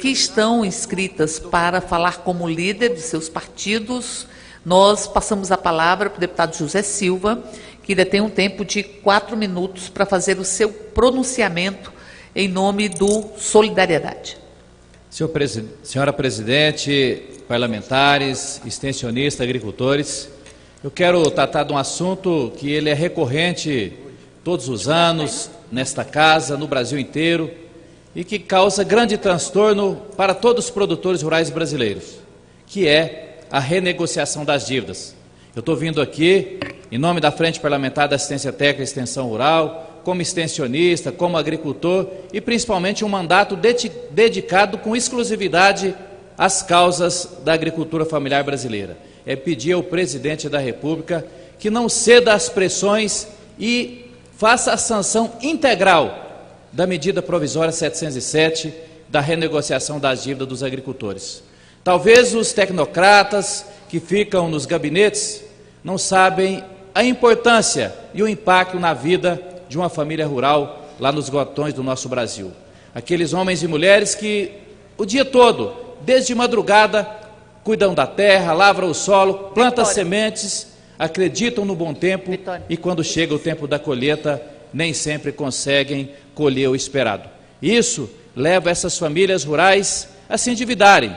que estão inscritas para falar como líder de seus partidos. Nós passamos a palavra para o deputado José Silva, que detém um tempo de 4 minutos para fazer o seu pronunciamento em nome do Solidariedade. Senhora Presidente, parlamentares, extensionistas, agricultores, eu quero tratar de um assunto que ele é recorrente todos os anos nesta casa, no Brasil inteiro, e que causa grande transtorno para todos os produtores rurais brasileiros, que é a renegociação das dívidas. Eu estou vindo aqui, em nome da Frente Parlamentar da Assistência Técnica e Extensão Rural, como extensionista, como agricultor, e principalmente um mandato dedicado com exclusividade às causas da agricultura familiar brasileira. É pedir ao Presidente da República que não ceda às pressões e faça a sanção integral da medida provisória 707 da renegociação das dívidas dos agricultores. Talvez os tecnocratas que ficam nos gabinetes não sabem a importância e o impacto na vida de uma família rural lá nos grotões do nosso Brasil. Aqueles homens e mulheres que o dia todo, desde madrugada, cuidam da terra, lavram o solo, plantam sementes, acreditam no bom tempo e quando chega o tempo da colheita, nem sempre conseguem colher o esperado. Isso leva essas famílias rurais a se endividarem.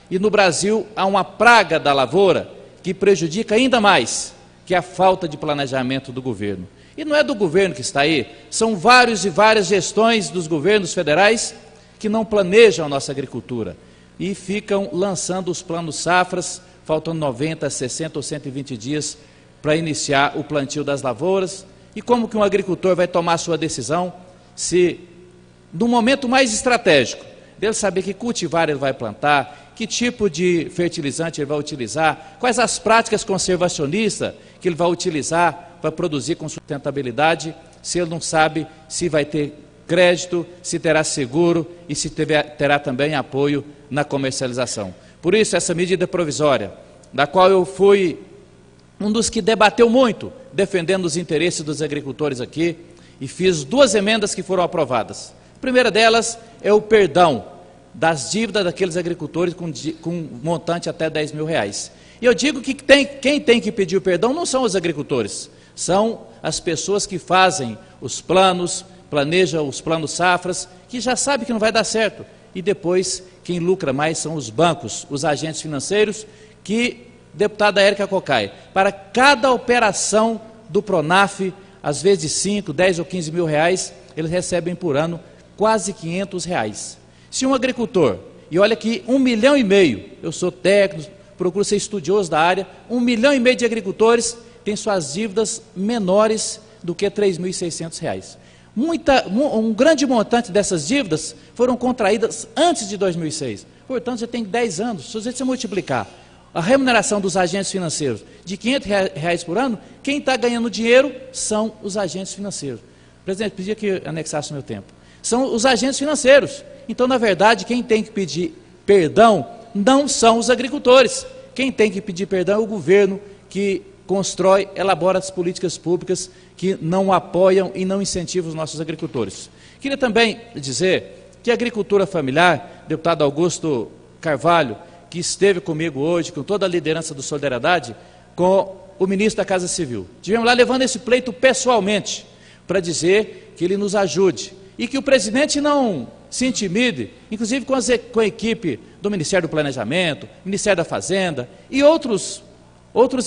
E no Brasil há uma praga da lavoura que prejudica ainda mais, que é a falta de planejamento do governo. E não é do governo que está aí, são várias gestões dos governos federais que não planejam a nossa agricultura e ficam lançando os planos safras, faltando 90, 60 ou 120 dias para iniciar o plantio das lavouras. E como que um agricultor vai tomar sua decisão se, no momento mais estratégico, dele saber que cultivar ele vai plantar, que tipo de fertilizante ele vai utilizar, quais as práticas conservacionistas que ele vai utilizar para produzir com sustentabilidade, se ele não sabe se vai ter crédito, se terá seguro e se terá também apoio na comercialização. Por isso, essa medida provisória, da qual eu fui um dos que debateu muito, defendendo os interesses dos agricultores aqui, e fiz 2 emendas que foram aprovadas. A primeira delas é o perdão das dívidas daqueles agricultores com montante até R$10 mil. E eu digo que quem tem que pedir o perdão não são os agricultores, são as pessoas que fazem os planos, planejam os planos safras, que já sabem que não vai dar certo. E depois, quem lucra mais são os bancos, os agentes financeiros, que, deputada Érica Cocai, para cada operação do Pronaf, às vezes 5, 10 ou 15 mil reais, eles recebem por ano quase R$500. Se um agricultor, e olha aqui, 1,5 milhão, eu sou técnico, procuro ser estudioso da área, 1,5 milhão de agricultores têm suas dívidas menores do que R$3.600. Um grande montante dessas dívidas foram contraídas antes de 2006, portanto já tem 10 anos, se você multiplicar a remuneração dos agentes financeiros de R$500 por ano, quem está ganhando dinheiro são os agentes financeiros. Presidente, pedia que anexasse o meu tempo. São os agentes financeiros. Então, na verdade, quem tem que pedir perdão não são os agricultores. Quem tem que pedir perdão é o governo que constrói, elabora as políticas públicas que não apoiam e não incentivam os nossos agricultores. Queria também dizer que a agricultura familiar, deputado Augusto Carvalho, que esteve comigo hoje, com toda a liderança do Solidariedade, com o ministro da Casa Civil. Estivemos lá levando esse pleito pessoalmente, para dizer que ele nos ajude e que o presidente não se intimide, inclusive com a equipe do Ministério do Planejamento, Ministério da Fazenda e outros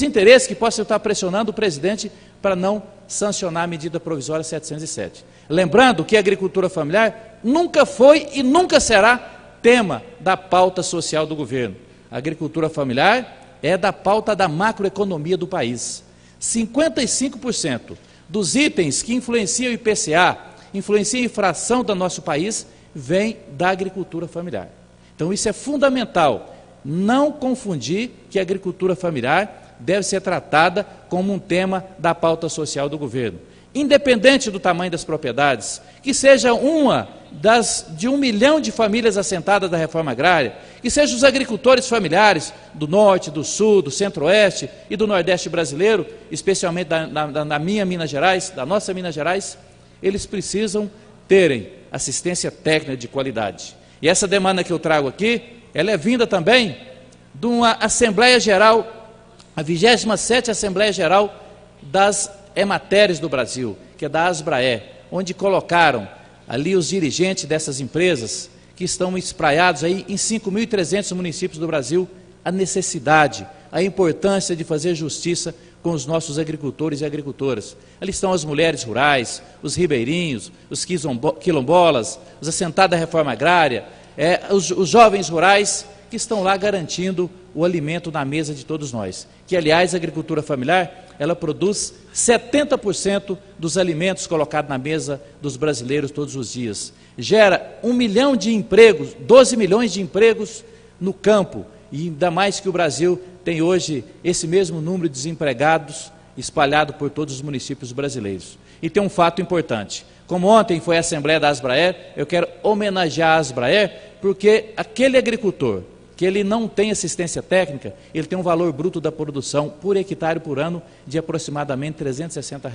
interesses que possam estar pressionando o presidente para não sancionar a medida provisória 707. Lembrando que a agricultura familiar nunca foi e nunca será tema da pauta social do governo. A agricultura familiar é da pauta da macroeconomia do país. 55% dos itens que influenciam o IPCA, influenciam a inflação do nosso país, vem da agricultura familiar. Então isso é fundamental, não confundir que a agricultura familiar deve ser tratada como um tema da pauta social do governo. Independente do tamanho das propriedades, que seja uma de 1 milhão de famílias assentadas da reforma agrária, que sejam os agricultores familiares do norte, do sul, do centro-oeste e do nordeste brasileiro, especialmente da minha Minas Gerais, da nossa Minas Gerais, eles precisam terem assistência técnica de qualidade. E essa demanda que eu trago aqui, ela é vinda também de uma Assembleia Geral, a 27ª Assembleia Geral das Emateres do Brasil, que é da Asbrae, onde colocaram ali os dirigentes dessas empresas, que estão espraiados aí em 5.300 municípios do Brasil, a necessidade, a importância de fazer justiça com os nossos agricultores e agricultoras. Ali estão as mulheres rurais, os ribeirinhos, os quilombolas, os assentados da reforma agrária, os jovens rurais que estão lá garantindo o alimento na mesa de todos nós. Que, aliás, a agricultura familiar, ela produz 70% dos alimentos colocados na mesa dos brasileiros todos os dias. Gera 1 milhão de empregos, 12 milhões de empregos no campo, e ainda mais que o Brasil tem hoje esse mesmo número de desempregados espalhado por todos os municípios brasileiros. E tem um fato importante. Como ontem foi a Assembleia da Asbrae, eu quero homenagear a Asbrae, porque aquele agricultor que ele não tem assistência técnica, ele tem um valor bruto da produção por hectare por ano de aproximadamente R$ 360.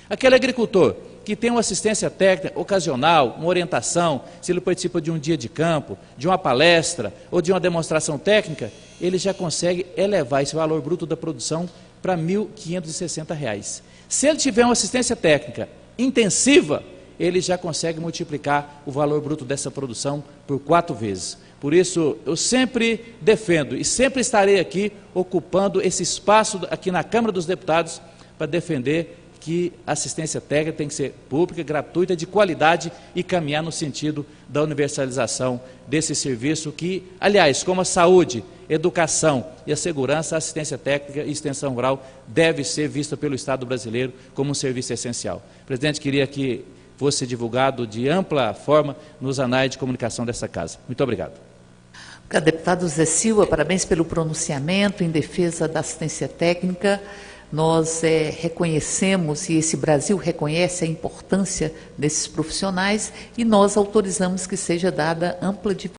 Aquele agricultor que tem uma assistência técnica ocasional, uma orientação, se ele participa de um dia de campo, de uma palestra ou de uma demonstração técnica, ele já consegue elevar esse valor bruto da produção para R$ 1.560. Se ele tiver uma assistência técnica intensiva, ele já consegue multiplicar o valor bruto dessa produção por 4 vezes. Por isso, eu sempre defendo e sempre estarei aqui ocupando esse espaço aqui na Câmara dos Deputados para defender que a assistência técnica tem que ser pública, gratuita, de qualidade e caminhar no sentido da universalização desse serviço que, aliás, como a saúde, educação e a segurança, a assistência técnica e extensão rural deve ser vista pelo Estado brasileiro como um serviço essencial. Presidente, queria que fosse divulgado de ampla forma nos anais de comunicação dessa casa. Muito obrigado. Deputado Zé Silva, parabéns pelo pronunciamento em defesa da assistência técnica. Nós reconhecemos, e esse Brasil reconhece a importância desses profissionais, e nós autorizamos que seja dada ampla divulgação.